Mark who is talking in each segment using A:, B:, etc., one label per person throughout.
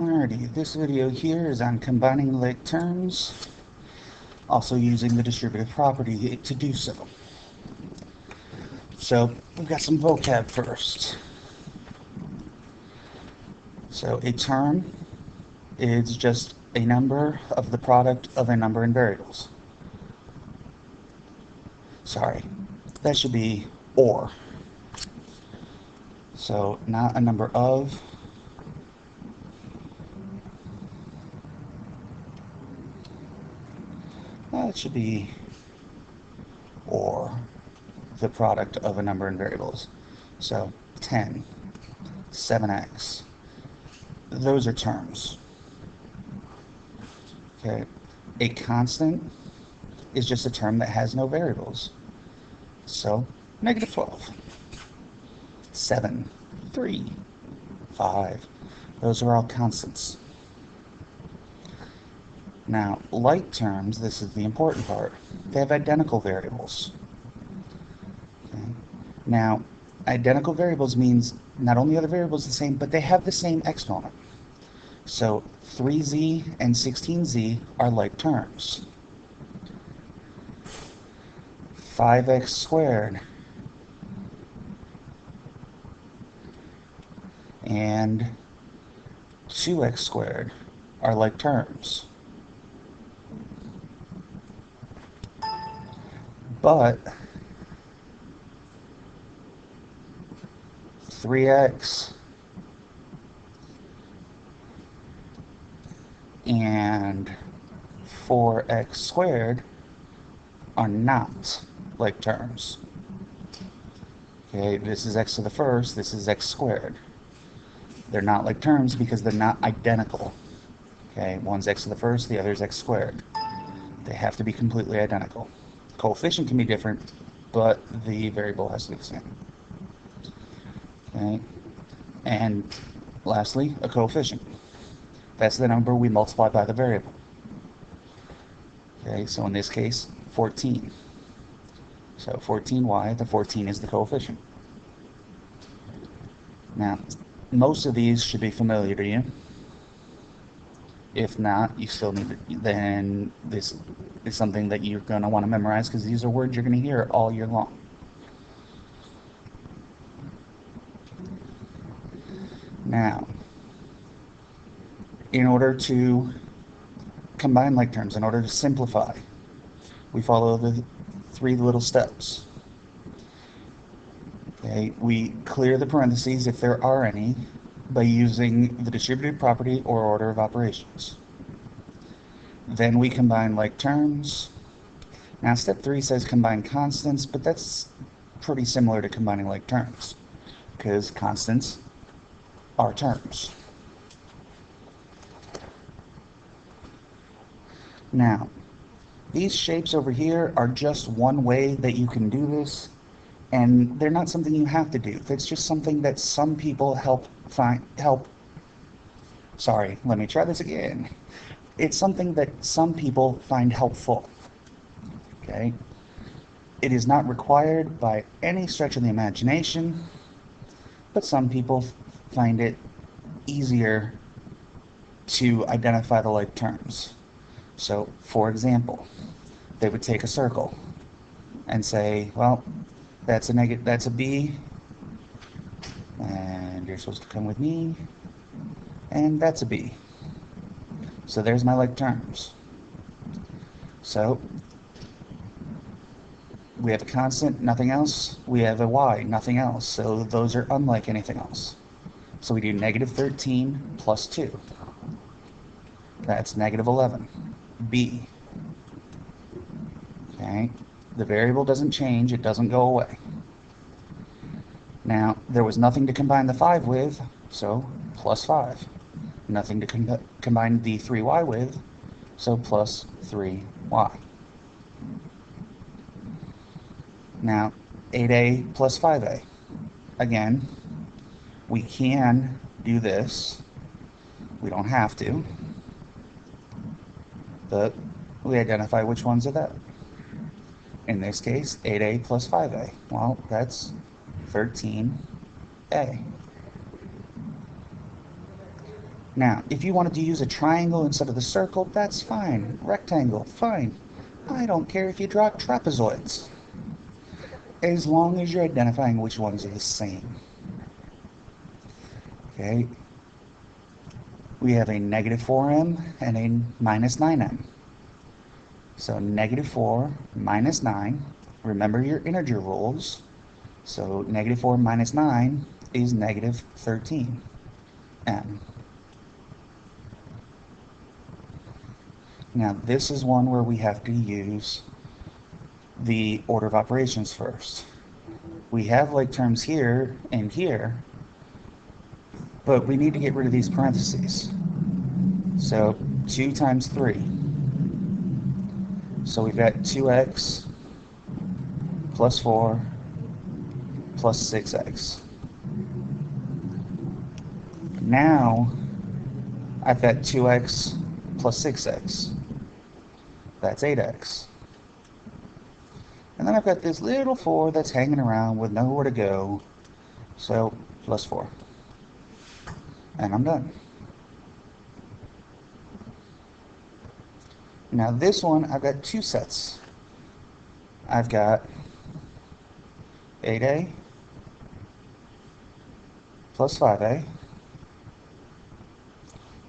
A: Alrighty, this video here is on combining like terms, also using the distributive property to do so. So, we've got some vocab first. So, a term is just a number of the product of a number in variables. Sorry, that should be or. So, not a number of. That should be or the product of a number in variables. So 10, 7x. Those are terms. Okay. A constant is just a term that has no variables. So negative 12, 7, 3, 5. Those are all constants. Now, like terms, this is the important part. They have identical variables. Okay. Now, identical variables means not only are the variables the same, but they have the same exponent. So 3z and 16z are like terms. 5x squared and 2x squared are like terms. But 3x and 4x squared are not like terms. Okay, this is x to the first, this is x squared. They're not like terms because they're not identical. Okay, one's x to the first, the other is x squared. They have to be completely identical. Coefficient can be different, but the variable has to be the same. Okay, and lastly, a coefficient. That's the number we multiply by the variable. Okay, so in this case, 14. So 14y, the 14 is the coefficient. Now, most of these should be familiar to you. If not, you still need to, then this is something that you're going to want to memorize because these are words you're going to hear all year long. Now, in order to combine like terms, in order to simplify, we follow the 3 little steps. Okay, we clear the parentheses if there are any by using the distributive property or order of operations. Then we combine like terms. Now step 3 says combine constants, but that's pretty similar to combining like terms because constants are terms. Now, these shapes over here are just one way that you can do this, and they're not something you have to do. It's just something that some people sorry, let me try this again. It's something that some people find helpful. Okay? It is not required by any stretch of the imagination, but some people find it easier to identify the like terms. So, for example, they would take a circle and say, well, that's a B, and you're supposed to come with me, and that's a B. So there's my like terms. So we have a constant, nothing else. We have a y, nothing else. So those are unlike anything else. So we do negative 13 plus 2. That's negative 11. B. Okay, the variable doesn't change, it doesn't go away. Now, there was nothing to combine the 5 with, so plus 5. Nothing to combine the 3y with, so plus 3y. Now, 8a plus 5a. Again, we can do this. We don't have to. But we identify which ones are that. In this case, 8a plus 5a. Well, that's 13a. Now, if you wanted to use a triangle instead of the circle, that's fine. Rectangle, fine. I don't care if you draw trapezoids, as long as you're identifying which ones are the same. Okay, we have a negative 4m and a minus 9m. So negative 4 minus 9, remember your integer rules. So negative 4 minus 9 is negative 13m. Now this is one where we have to use the order of operations first. We have like terms here and here, but we need to get rid of these parentheses. So 2 times 3. So we've got 2x plus 4 plus 6x. Now I've got 2x plus 6x. That's 8x. And then I've got this little 4 that's hanging around with nowhere to go. So plus 4. And I'm done. Now this one, I've got two sets. I've got 8a plus 5a,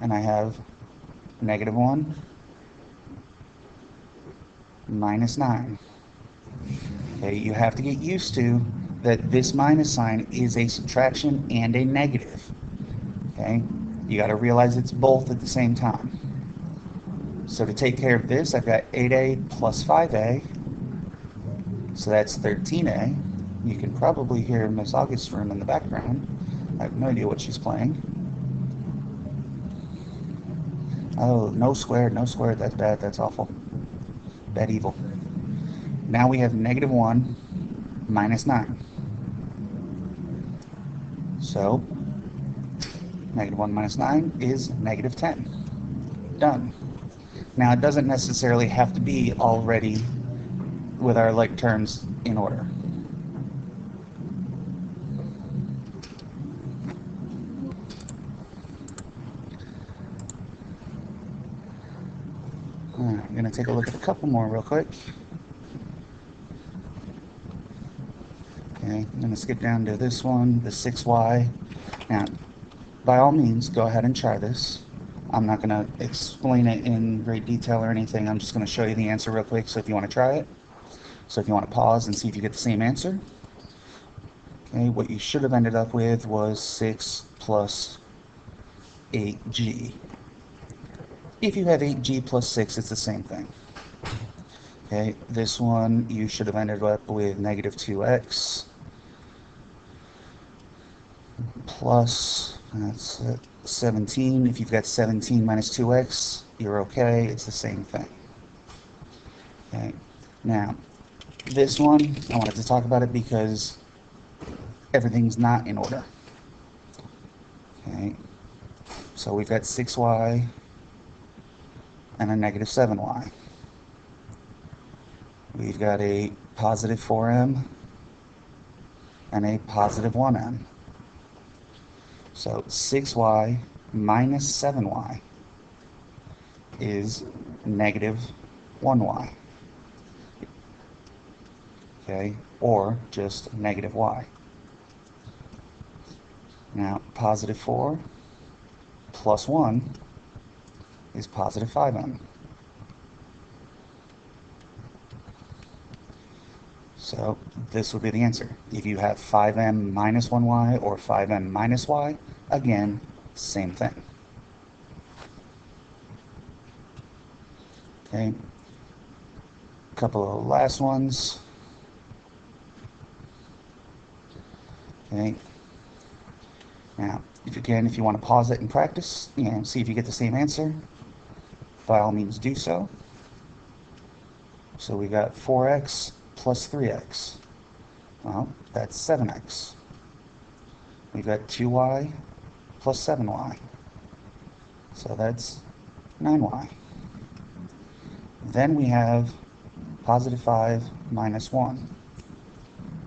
A: and I have negative 1 minus 9. Okay, you have to get used to that this minus sign is a subtraction and a negative. Okay, you got to realize it's both at the same time. So to take care of this, I've got 8a plus 5a, so that's 13a. You can probably hear Miss August's room in the background. I have no idea what she's playing. Oh, no squared, that's bad, that's awful. Bad evil. Now we have negative 1 minus 9. So, negative 1 minus 9 is negative 10. Done. Now it doesn't necessarily have to be already with our like terms in order. I'm going to take a look at a couple more real quick. Okay, I'm going to skip down to this one, the 6y. Now, by all means, go ahead and try this. I'm not going to explain it in great detail or anything. I'm just going to show you the answer real quick, so if you want to try it. So if you want to pause and see if you get the same answer. Okay, what you should have ended up with was 6 plus 8g. If you have 8g plus 6, it's the same thing. Okay, this one you should have ended up with negative 2x plus, that's 17. If you've got 17 minus 2x, you're okay. It's the same thing. Okay, now this one, I wanted to talk about it because everything's not in order. Okay, so we've got 6y and a negative 7y. We've got a positive 4m and a positive 1m. So 6y minus 7y is negative 1y. Okay, or just negative y. Now, positive 4 plus 1 is positive 5m. So this would be the answer. If you have 5m minus 1y or 5m minus y, again, same thing. Okay, a couple of last ones. Okay, now, if you want to pause it and practice, see if you get the same answer, by all means do so. So we got 4x plus 3x. Well, that's 7x. We've got 2y plus 7y. So that's 9y. Then we have positive 5 minus 1.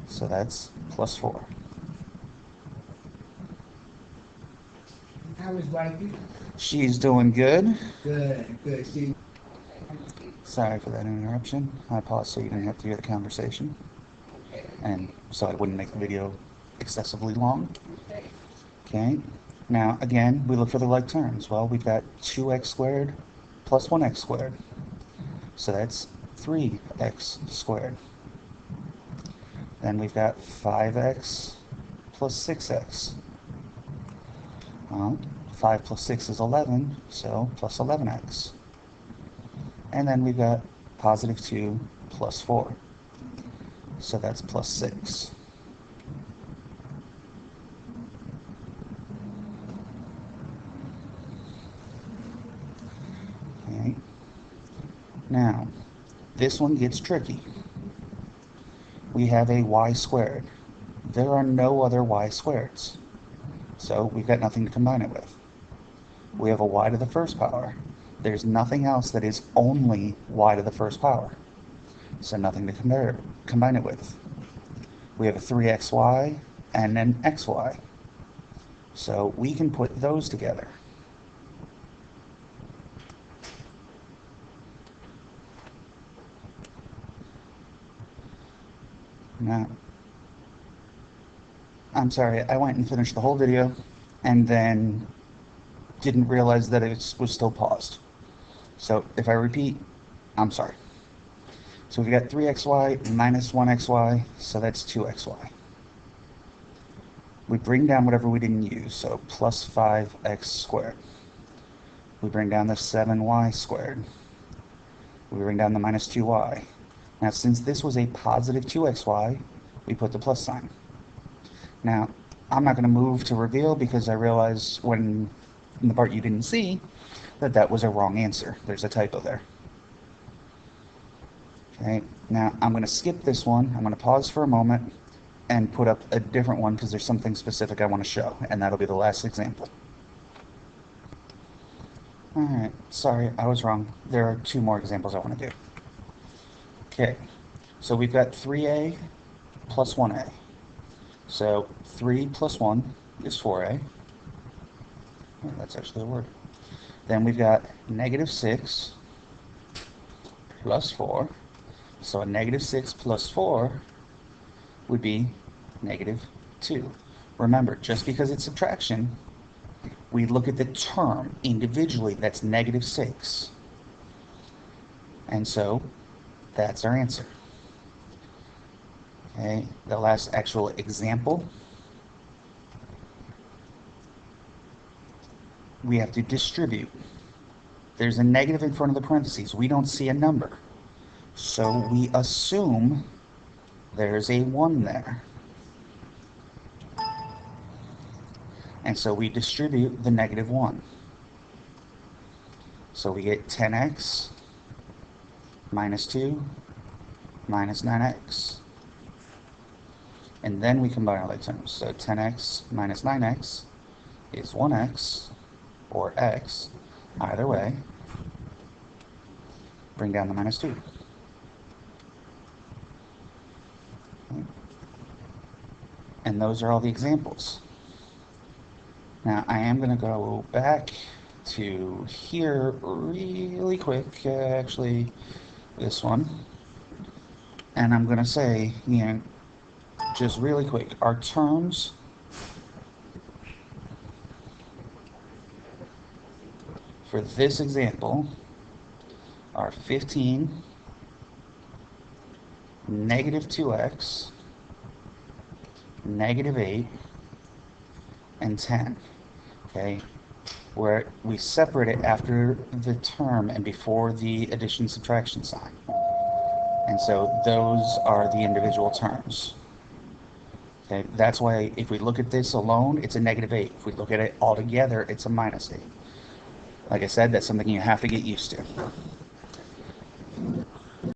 A: So that's plus 4.
B: How is wifey?
A: She's doing good.
B: Good, good. See,
A: Sorry for that interruption. I paused so you didn't have to hear the conversation, and so I wouldn't make the video excessively long. Okay. Now, again, we look for the like terms. Well, we've got 2x squared plus 1x squared. So that's 3x squared. Then we've got 5x plus 6x. Well, 5 plus 6 is 11, so plus 11x. And then we've got positive 2 plus 4. So that's plus 6. Okay. Now, this one gets tricky. We have a y squared. There are no other y squareds. So we've got nothing to combine it with. We have a y to the first power. There's nothing else that is only y to the first power. So nothing to combine it with. We have a 3xy and an xy. So we can put those together. Now, I'm sorry, I went and finished the whole video and then didn't realize that it was still paused. So if I repeat, I'm sorry. So we've got 3xy minus 1xy, so that's 2xy. We bring down whatever we didn't use, so plus 5x squared. We bring down the 7y squared. We bring down the minus 2y. Now, since this was a positive 2xy, we put the plus sign. Now, I'm not going to move to reveal because I realized when in the part you didn't see that that was a wrong answer. There's a typo there. Okay, now I'm going to skip this one. I'm going to pause for a moment and put up a different one because there's something specific I want to show, and that'll be the last example. Alright, sorry, I was wrong. There are 2 more examples I want to do. Okay, so we've got 3a plus 1a. So 3 plus 1 is 4a. Oh, that's actually a word. Then we've got negative 6 plus 4. So a negative 6 plus 4 would be negative 2. Remember, just because it's subtraction, we look at the term individually. That's negative 6. And so that's our answer. Okay, the last actual example, we have to distribute. There's a negative in front of the parentheses. We don't see a number. So we assume there's a 1 there. And so we distribute the negative 1. So we get 10x minus 2 minus 9x. And then we combine our like terms. So 10x minus 9x is 1x, or x, either way. Bring down the minus 2. Okay. And those are all the examples. Now I am going to go back to here really quick, actually this one, and I'm going to say, you know, just really quick, our terms for this example are 15, negative 2x, negative 8, and 10. Okay, where we separate it after the term and before the addition subtraction sign. And so those are the individual terms. Okay, that's why if we look at this alone, it's a negative 8. If we look at it all together, it's a minus 8. Like I said, that's something you have to get used to.